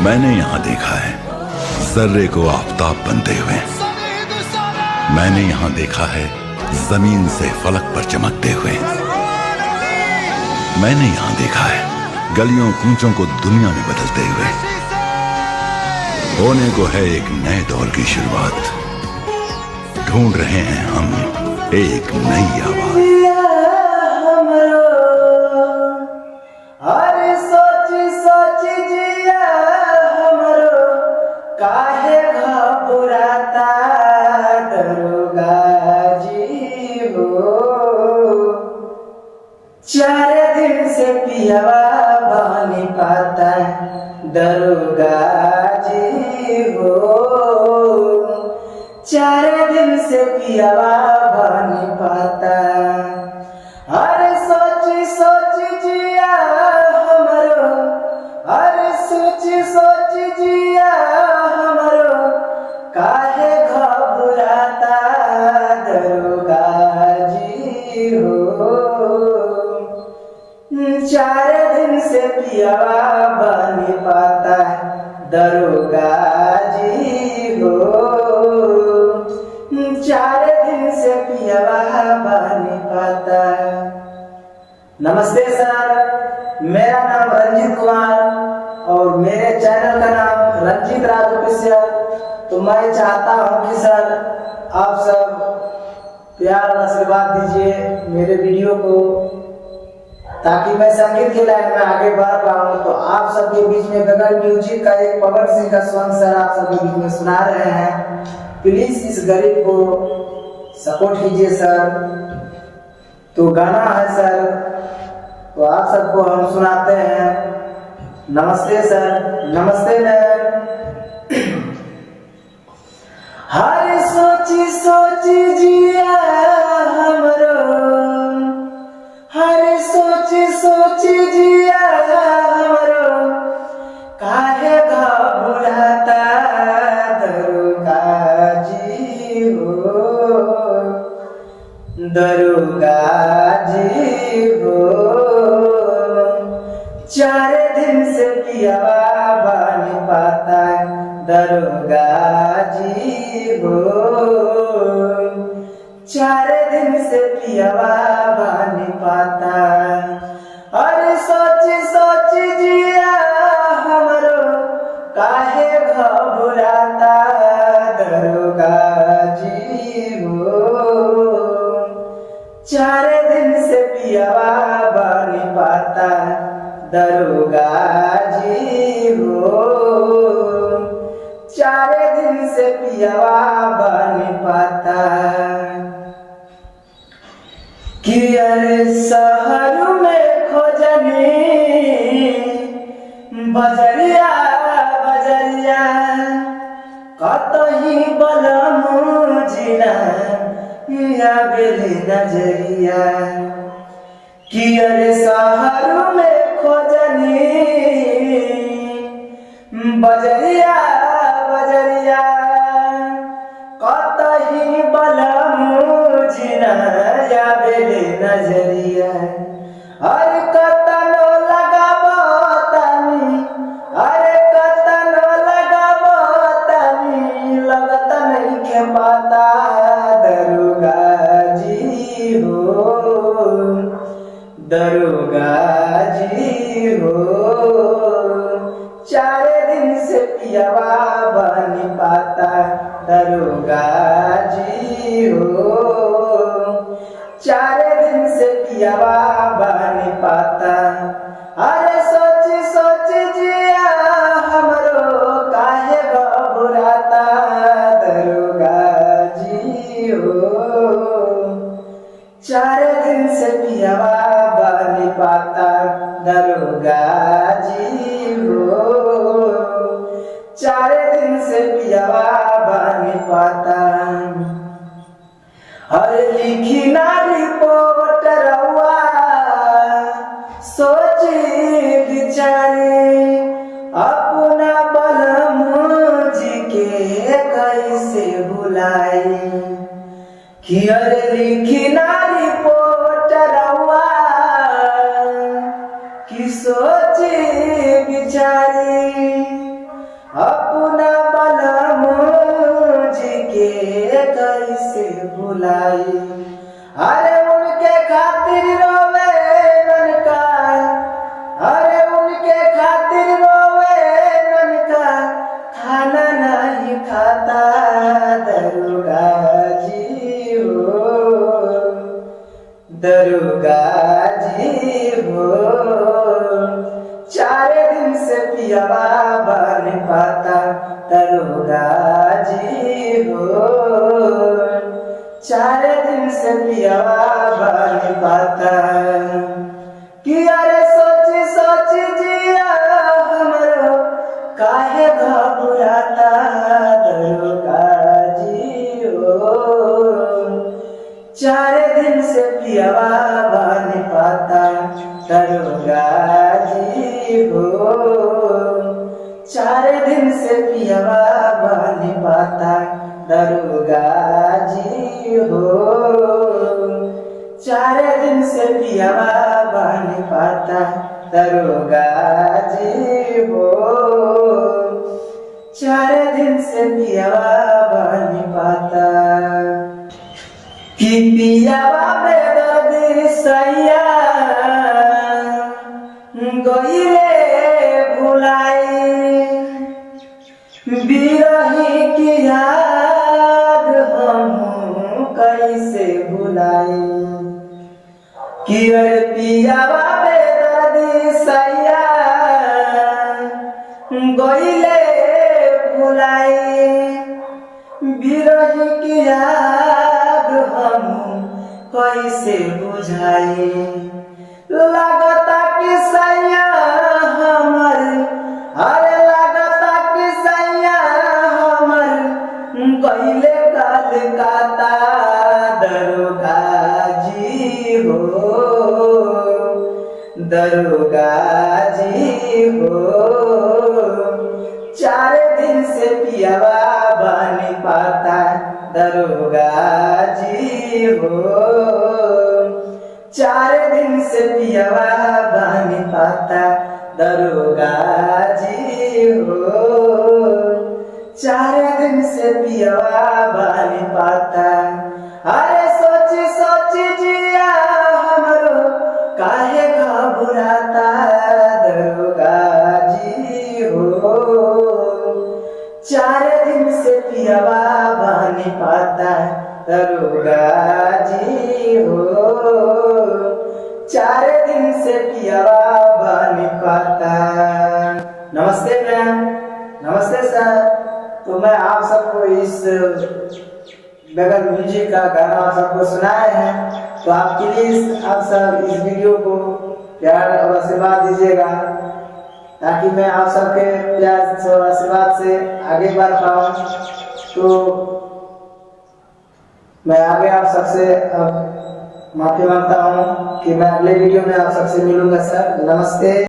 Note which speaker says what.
Speaker 1: मैंने यहाँ देखा है जर्रे को आफताब बनते हुए। मैंने यहाँ देखा है जमीन से फलक पर चमकते हुए। मैंने यहाँ देखा है गलियों कूचों को दुनिया में बदलते हुए। होने को है एक नए दौर की शुरुआत। ढूंढ रहे हैं हम एक नई आवाज।
Speaker 2: काहे घबराता दरोगा जी हो, 4 दिन से पियवा बानी पाता दरोगा जी हो, 4 दिन से पियवा बानी पाता। अरे सोच सोच जिया हमरो, अरे सोच सोच जिया हमरो, काहे घबराता दरोगा जी हो, 4 दिन से पियवा बानी पाता दरोगा जी हो, 4 दिन से पियवा बानी पाता। नमस्ते सर, मेरा नाम रंजीत कुमार और मेरे चैनल का नाम रंजीत राज ऑफिशियल। तो मैं चाहता हूं कि सर आप सब प्यार और आशीर्वाद दीजिए मेरे वीडियो को, ताकि मैं संगीत के लाइन में आगे बढ़ पाऊं। तो आप सबके बीच में बगैर म्यूजिक का एक पवन सिंह का सॉन्ग सर आप सबके बीच में सुना रहे हैं। प्लीज इस गरीब को सपोर्ट कीजिए सर। तो गाना है सर, तो आप सबको हम सुनाते हैं। नमस्ते सर, नमस्ते मैम। हर सोची सोची जिया हमरो, हर सोची सोची जिया हमरो, काहे घबराता दरोगा जी हो, दरोगा जी हो, 4 दिन से पियवा बानी पाता दरोगा जी हो, 4 दिन से पियवा बानी पाता। अरे सोच सोच जिया हमरो, काहे घबराता दरोगा जी हो, 4 दिन से पियवा बानी पाता दरोगा जी हो, 4 दिन से पियवा बानी पाता। कि अरे शहर में खोजनी बजरिया बजरिया, कतही बलम जिना या बेली नजरिया। कि अरे शहर में खोजनी बजरिया बजरिया, कतही बलम जिना या बेली नजरिया। अरे कतनो लगाबो तनी, अरे कतनो लगाबो तनी, लगत नहीं के पाता दरोगा जी हो, दरोगा जी हो, 4 दिन से पियवा बानी पाता दरोगा जी हो, 4 दिन से पियवा बानी पाता। अरे सोच सोच जिया हमरो, काहे घबराता दरोगा जी हो, 4 दिन से पियवा बानी पाता दरोगा जी हो, 4 दिन से पियवा बानी पाता। अरे लिखी ना रिपोर्ट रउआ, सोची बिचारी अपना बलम जी के कैसे भुलाई। कि अरे लिखी ना रिपोर्ट रउआ, कि सोची बिचारी अपना बलमोजी के कैसे भुलाई। अरे उनके खातिर रोवे ननका, अरे उनके खातिर रोवे ननका, खाना नहीं खाता दरोगा जी हो, दरोगा जी हो। 4 दिन से पियावा बन पाता दरोगा जी हो, 4 दिन से पियावा बन पाता। कि अरे सोच सोच जिया हमरो काहे घबराता दरोगा जी हो, 4 दिन से पियावा बन पाता दरोगा जी हो, 4 दिन से पियावा बन पाता दरोगा जी हो, 4 दिन से पियावा बन पाता दरोगा जी हो, 4 दिन से पियावा बन पाता। कि पियावा बेदर्दी सैया गईले भुलाई, बिरही की याद हम कैसे भुलाई। कि अरे पियावा बेदर्दी सैया गईले भुलाई, बिरही की याद हम कैसे बुझाई। लगता कि सैया हमर, अरे लगता कि सैया हमर गईले कलकत्ता दरोगा जी हो, दरोगा जी हो। 4 दिन से पियावा बन पाता दरोगा जी हो, 4 दिन से पियावा बन पाता दरोगा जी हो, 4 दिन से पियावा बन पाता। अरे सोच सोच जिया हमरो काहे घबराता दरोगा जी हो, 4 दिन से पियावा बन पाता दरोगा जी हो, 4 दिन से पियावा बन पाता। नमस्ते मैम, नमस्ते सर। तो मैं आप सबको इस बगैर म्यूजिक का गाना आप सबको सुनाए हैं, तो आप प्लीज आप सब इस वीडियो को प्यार और आशीर्वाद दीजिएगा, ताकि मैं आप सबके प्यार और आशीर्वाद से आगे बढ़ पाऊँ। तो मैं आगे आप सबसे माफी मांगता हूँ कि मैं अगले वीडियो में आप सबसे मिलूंगा सर। नमस्ते।